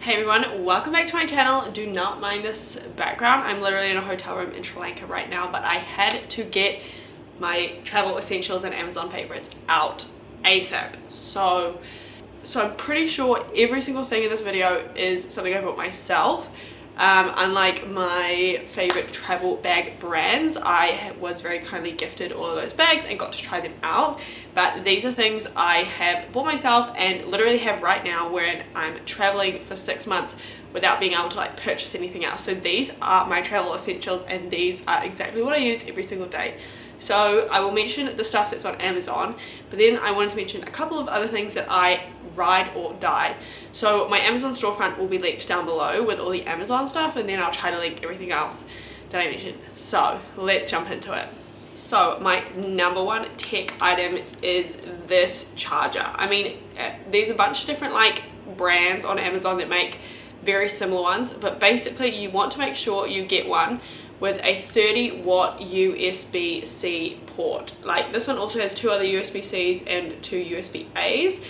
Hey everyone, welcome back to my channel. Do not mind this background. I'm literally in a hotel room in Sri Lanka right now, but I had to get my travel essentials and Amazon favorites out ASAP. So I'm pretty sure every single thing in this video is something I bought myself. Unlike my favorite travel bag brands, I was very kindly gifted all of those bags and got to try them out. But these are things I have bought myself and literally have right now when I'm traveling for 6 months without being able to like purchase anything else. So these are my travel essentials and these are exactly what I use every single day. So I will mention the stuff that's on Amazon, but then I wanted to mention a couple of other things that I ride or die. So my Amazon storefront will be linked down below with all the Amazon stuff, and then I'll try to link everything else that I mentioned. So let's jump into it. So my number one tech item is this charger. I mean, there's a bunch of different like brands on Amazon that make very similar ones, but basically you want to make sure you get one with a 30-watt USB-C port. Like this one also has 2 other USB-Cs and 2 USB-As,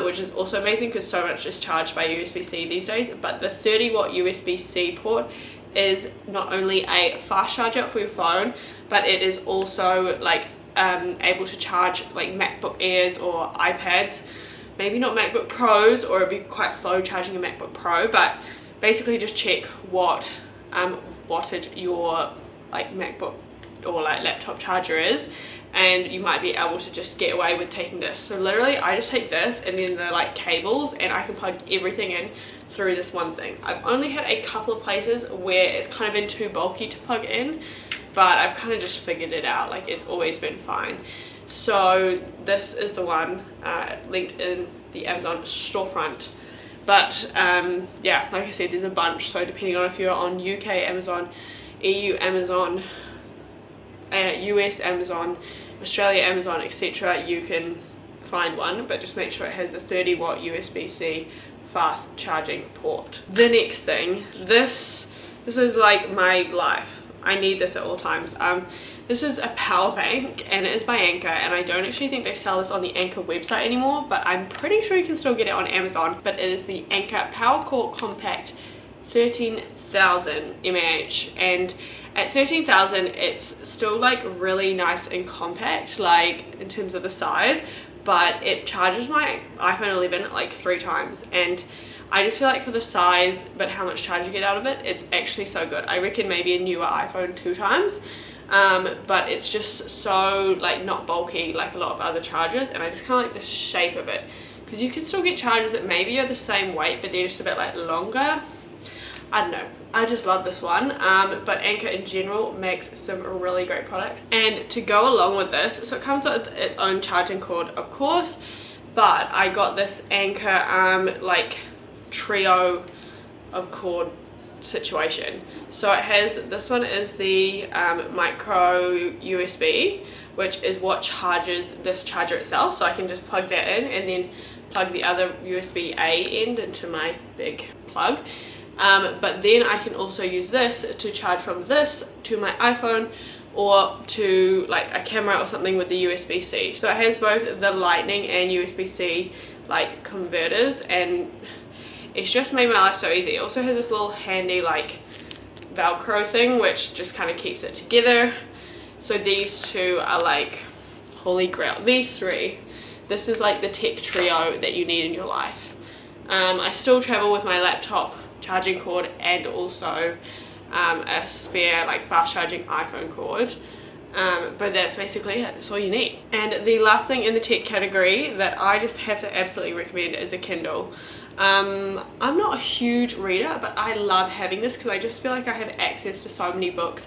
which is also amazing because so much is charged by USB-C these days. But the 30-watt USB-C port is not only a fast charger for your phone, but it is also like able to charge like MacBook Airs or iPads. Maybe not MacBook Pros, or it'd be quite slow charging a MacBook Pro, but basically just check what wattage your like MacBook or like laptop charger is, and you might be able to just get away with taking this. So literally I just take this and then the like cables, and I can plug everything in through this one thing. I've only had a couple of places where it's kind of been too bulky to plug in, but I've kind of just figured it out. Like it's always been fine. So this is the one linked in the Amazon storefront. But yeah, like I said, there's a bunch. So depending on if you're on UK Amazon, EU Amazon, US Amazon, Australia Amazon, etc., you can find one, but just make sure it has a 30-watt USB-C fast charging port. The next thing, this is like my life. I need this at all times. This is a power bank and it is by Anchor, and I don't actually think they sell this on the Anchor website anymore, but I'm pretty sure you can still get it on Amazon. But it is the Anchor Power Core Compact 13,000 mAh, and at 13,000 it's still like really nice and compact, like in terms of the size, but it charges my iPhone 11 like 3 times, and I just feel like for the size but how much charge you get out of it, it's actually so good. I reckon maybe a newer iPhone 2 times. But it's just so like not bulky like a lot of other chargers, and I just kind of like the shape of it, because you can still get chargers that maybe are the same weight but they're just a bit like longer. I don't know, I just love this one. But Anchor in general makes some really great products. And to go along with this, so it comes with its own charging cord of course, but I got this Anchor like trio of cord situation. So it has, this one is the micro USB, which is what charges this charger itself, so I can just plug that in and then plug the other USB-A end into my big plug. But then I can also use this to charge from this to my iPhone or to like a camera or something with the USB-C. So it has both the Lightning and USB-C like converters, and it's just made my life so easy. It also has this little handy like Velcro thing which just kind of keeps it together. So these two are like holy grail. These three, this is like the tech trio that you need in your life. I still travel with my laptop charging cord and also a spare like fast charging iPhone cord. But that's basically it. That's all you need. And the last thing in the tech category that I just have to absolutely recommend is a Kindle. I'm not a huge reader, but I love having this because I just feel like I have access to so many books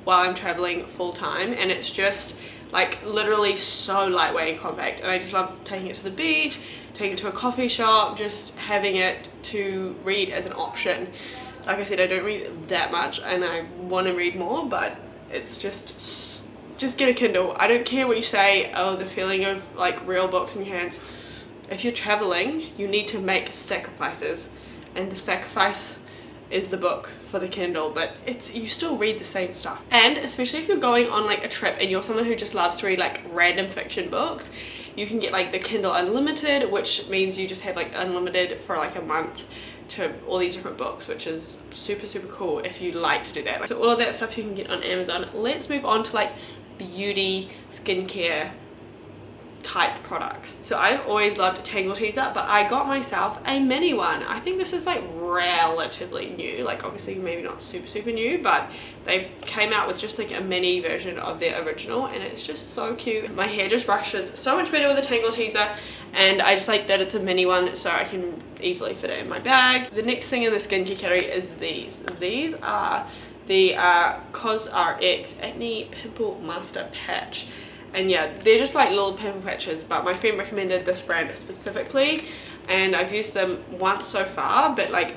while I'm traveling full time, and it's just like literally so lightweight and compact, and I just love taking it to the beach, taking it to a coffee shop, just having it to read as an option. Like I said, I don't read that much and I want to read more, but it's just get a Kindle. I don't care what you say, oh, the feeling of like real books in your hands. If you're traveling, you need to make sacrifices, and the sacrifice is the book for the Kindle, but you still read the same stuff. And especially if you're going on like a trip and you're someone who just loves to read like random fiction books, you can get like the Kindle Unlimited, which means you just have like unlimited for like a month to all these different books, which is super cool if you like to do that. So all of that stuff you can get on Amazon. Let's move on to like beauty, skincare type products. So I've always loved Tangle Teezer, but I got myself a mini one. I think this is like relatively new, like obviously maybe not super new, but they came out with just like a mini version of their original, and it's just so cute. My hair just brushes so much better with a Tangle Teezer, and I just like that it's a mini one so I can easily fit it in my bag. The next thing in the skincare category is these are the CosRX Acne Pimple Master Patch. And yeah, they're just like little pimple patches, but my friend recommended this brand specifically, and I've used them once so far, but like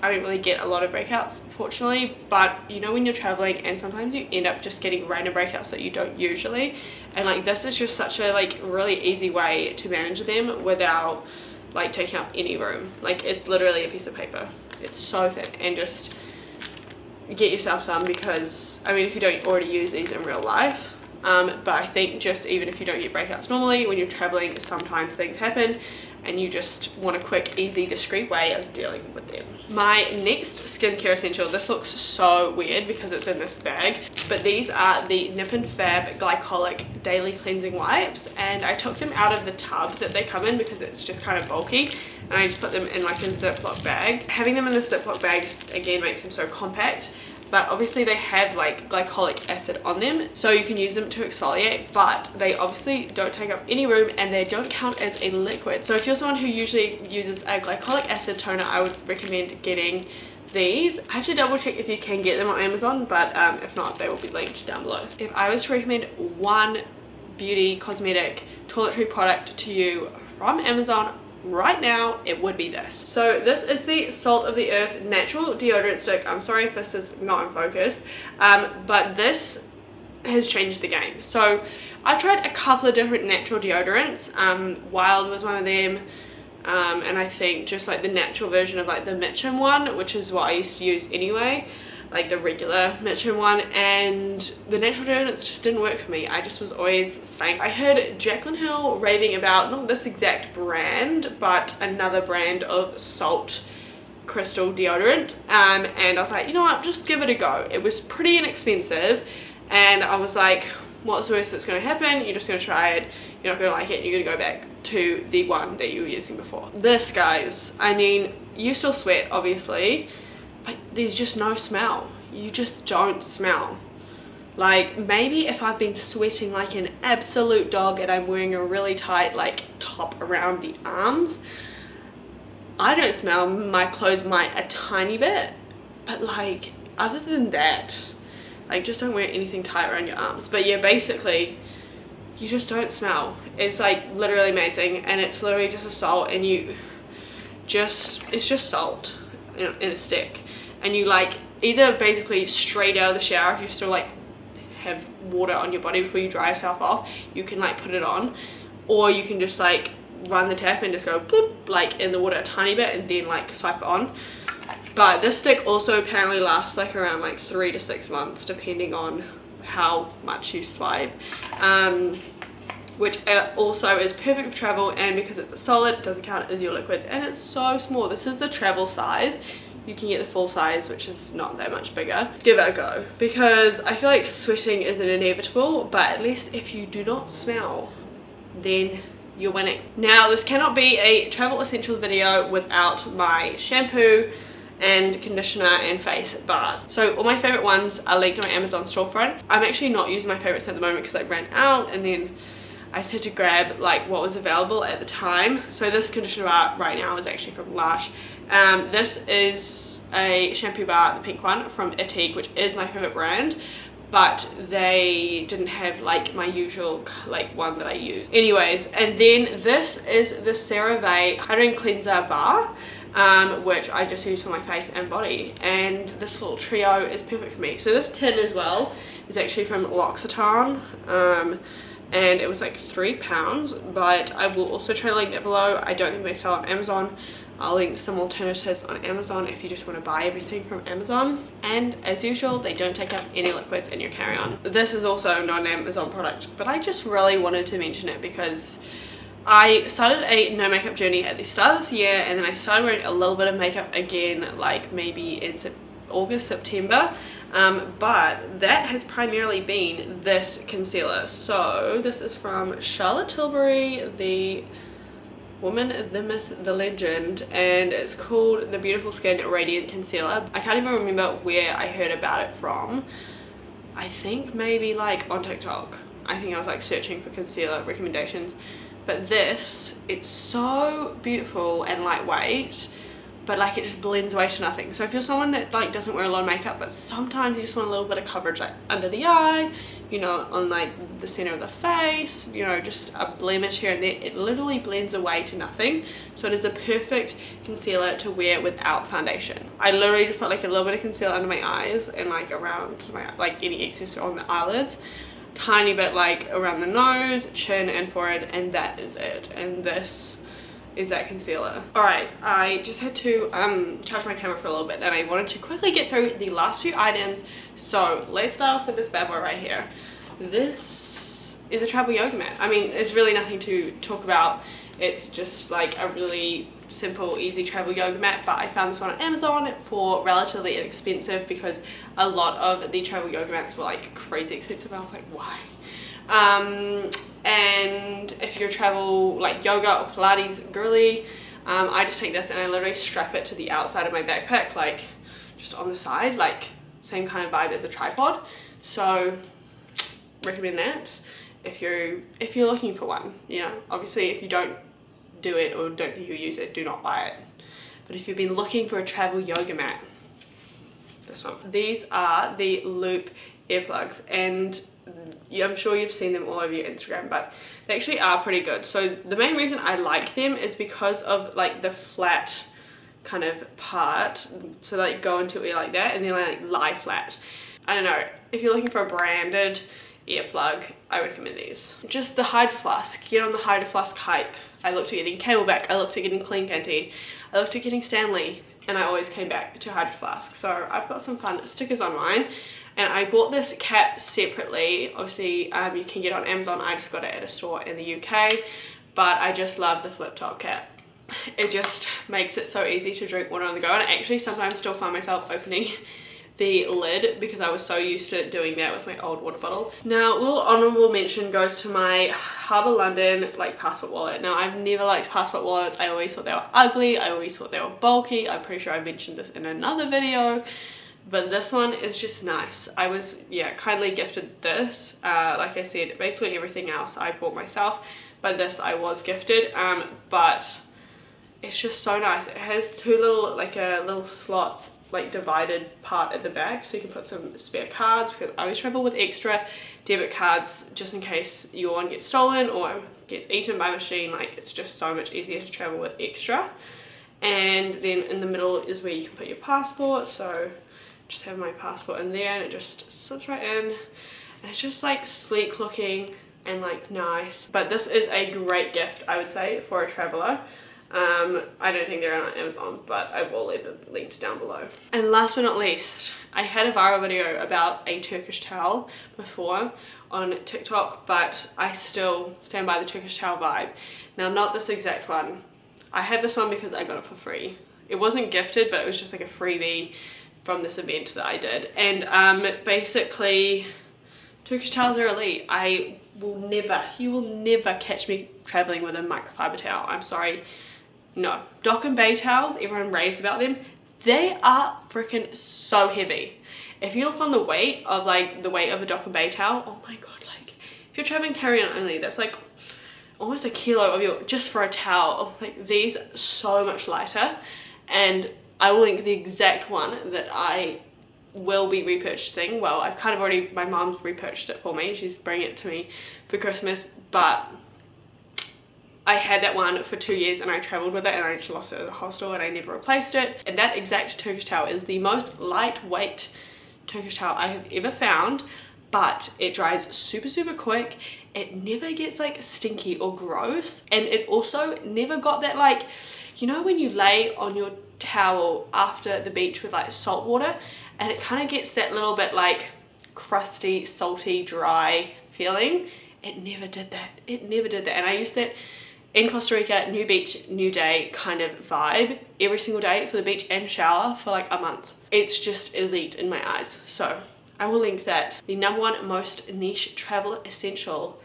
I don't really get a lot of breakouts, fortunately. But you know when you're traveling and sometimes you end up just getting random breakouts that you don't usually, and like this is just such a like really easy way to manage them without like taking up any room. Like it's literally a piece of paper, it's so thin, and just get yourself some, because I mean if you don't already use these in real life, but I think just even if you don't get breakouts normally, when you're traveling sometimes things happen and you just want a quick, easy, discreet way of dealing with them. My next skincare essential, this looks so weird because it's in this bag, but these are the Nip and Fab Glycolic Daily Cleansing Wipes, and I took them out of the tubs that they come in because it's just kind of bulky, and I just put them in like a Ziploc bag. Having them in the Ziploc bag just, again, makes them so compact. But obviously they have like glycolic acid on them, so you can use them to exfoliate, but they obviously don't take up any room and they don't count as a liquid. So if you're someone who usually uses a glycolic acid toner, I would recommend getting these. I have to double check if you can get them on Amazon, but if not, they will be linked down below. If I was to recommend one beauty, cosmetic, toiletry product to you from Amazon right now, it would be this. So this is the Salt of the Earth natural deodorant stick. I'm sorry if this is not in focus, but this has changed the game. So I tried a couple of different natural deodorants. Wild was one of them, and I think just like the natural version of like the Mitchum one, which is what I used to use anyway, like the regular Mitchum one, and the natural deodorants just didn't work for me. I just was always saying, I heard Jaclyn Hill raving about not this exact brand but another brand of salt crystal deodorant, and I was like, you know what, just give it a go. It was pretty inexpensive, and I was like, what's the worst that's going to happen? You're just going to try it, you're not going to like it, you're going to go back to the one that you were using before. This, guys, I mean, you still sweat obviously, but there's just no smell. You just don't smell. Like maybe if I've been sweating like an absolute dog and I'm wearing a really tight like top around the arms, I don't smell. My clothes might a tiny bit, but like other than that, like just don't wear anything tight around your arms. But yeah, basically you just don't smell. It's like literally amazing, and it's literally just a salt, and it's just salt in a stick, and you like either basically straight out of the shower, if you still like have water on your body before you dry yourself off, you can like put it on, or you can just like run the tap and just go bloop, like in the water a tiny bit and then like swipe it on. But this stick also apparently lasts like around like 3 to 6 months depending on how much you swipe, which also is perfect for travel, and because it's a solid it doesn't count as your liquids, and it's so small. This is the travel size. You can get the full size, which is not that much bigger. Give it a go, because I feel like sweating is an inevitable, but at least if you do not smell, then you're winning. Now this cannot be a travel essentials video without my shampoo and conditioner and face bars. So all my favorite ones are linked on my Amazon storefront. I'm actually not using my favorites at the moment because I ran out, and then I just had to grab like what was available at the time. So this conditioner bar right now is actually from Lush. This is a shampoo bar, the pink one from Itig, which is my favorite brand, but they didn't have like my usual like one that I use. Anyways, and then this is the CeraVe Hydrating Cleanser bar, which I just use for my face and body, and this little trio is perfect for me. So this tin as well is actually from L'Occitane, and it was like £3, but I will also try to link that below. I don't think they sell on Amazon. I'll link some alternatives on Amazon if you just want to buy everything from Amazon. And as usual, they don't take up any liquids in your carry-on. This is also not an Amazon product, but I just really wanted to mention it because I started a no makeup journey at the start of this year, and then I started wearing a little bit of makeup again, like maybe in August, September. But that has primarily been this concealer. So this is from Charlotte Tilbury, the woman, the myth, the legend, and it's called the Beautiful Skin Radiant Concealer. I can't even remember where I heard about it from. I think maybe like on TikTok. I think I was like searching for concealer recommendations. But this, it's so beautiful and lightweight, but like it just blends away to nothing. So if you're someone that like doesn't wear a lot of makeup, but sometimes you just want a little bit of coverage like under the eye, you know, on like the center of the face, you know, just a blemish here and there, it literally blends away to nothing. So it is a perfect concealer to wear without foundation. I literally just put like a little bit of concealer under my eyes and like around my, like any excess on the eyelids, tiny bit like around the nose, chin and forehead, and that is it. And this is that concealer. Alright, I just had to charge my camera for a little bit, and I wanted to quickly get through the last few items. So let's start off with this bad boy right here. This is a travel yoga mat. I mean, there's really nothing to talk about. It's just like a really simple, easy travel yoga mat, but I found this one on Amazon for relatively inexpensive because a lot of the travel yoga mats were like crazy expensive, and I was like, why? And if you're travel like yoga or Pilates girly, I just take this and I literally strap it to the outside of my backpack, like just on the side, like same kind of vibe as a tripod. So recommend that if you're looking for one. You know, obviously if you don't do it or don't think you'll use it, do not buy it. But if you've been looking for a travel yoga mat, this one. These are the Loop earplugs, and I'm sure you've seen them all over your Instagram, but they actually are pretty good. So the main reason I like them is because of like the flat kind of part, so they like go into your ear like that and then like lie flat. I don't know, if you're looking for a branded earplug, I recommend these. Just the Hydro Flask, get on the Hydro Flask hype. I looked at getting Camelback, I looked at getting Clean Canteen, I looked at getting Stanley, and I always came back to Hydro Flask. So I've got some fun stickers on mine, and I bought this cap separately. Obviously you can get it on Amazon, I just got it at a store in the UK, but I just love the flip top cap. It just makes it so easy to drink water on the go, and I actually sometimes still find myself opening the lid because I was so used to doing that with my old water bottle. Now, a little honorable mention goes to my Harber London like passport wallet. Now, I've never liked passport wallets. I always thought they were ugly. I always thought they were bulky. I'm pretty sure I mentioned this in another video, but this one is just nice. I was, yeah, kindly gifted this. Like I said, basically everything else I bought myself, but this I was gifted. But it's just so nice. It has two little, like a little slot, like divided part at the back, so you can put some spare cards, because I always travel with extra debit cards just in case your one gets stolen or gets eaten by a machine. Like, it's just so much easier to travel with extra. And then in the middle is where you can put your passport, so just have my passport in there and it just slips right in, and it's just like sleek looking and like nice. But this is a great gift, I would say, for a traveler. I don't think they're on Amazon, but I will leave the links down below. And last but not least, I had a viral video about a Turkish towel before on TikTok, but I still stand by the Turkish towel vibe. Now, not this exact one. I had this one because I got it for free. It wasn't gifted, but it was just like a freebie from this event that I did. And basically, Turkish towels are elite. You will never catch me traveling with a microfiber towel. I'm sorry. No. Dock and Bay towels, everyone raves about them. They are freaking so heavy. If you look on the weight of like the weight of a Dock and Bay towel, oh my god, like if you're traveling carry-on only, that's like almost a kilo of your, just for a towel. Like, these are so much lighter, and I will link the exact one that I will be repurchasing. Well, I've kind of already, my mom's repurchased it for me. She's bringing it to me for Christmas, but I had that one for 2 years and I traveled with it, and I just lost it at the hostel and I never replaced it. And that exact Turkish towel is the most lightweight Turkish towel I have ever found, but it dries super quick. It never gets like stinky or gross, and it also never got that, like, you know when you lay on your towel after the beach with like salt water and it kind of gets that little bit like crusty, salty, dry feeling? It never did that. It never did that. And I used that in Costa Rica, new beach, new day kind of vibe every single day for the beach and shower for like a month. It's just elite in my eyes. So I will link that. The #1 most niche travel essential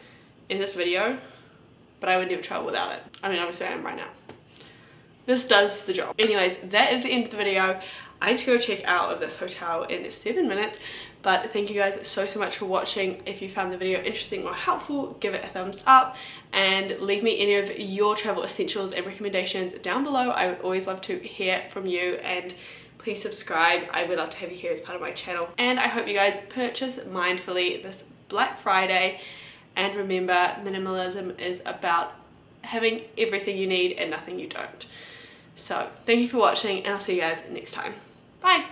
in this video, but I would never travel without it. I mean, obviously I am right now. This does the job. Anyways, that is the end of the video. I need to go check out of this hotel in 7 minutes, but thank you guys so much for watching. If you found the video interesting or helpful, give it a thumbs up and leave me any of your travel essentials and recommendations down below. I would always love to hear from you, and please subscribe. I would love to have you here as part of my channel. And I hope you guys purchase mindfully this Black Friday, and remember, minimalism is about having everything you need and nothing you don't. So thank you for watching, and I'll see you guys next time. Bye.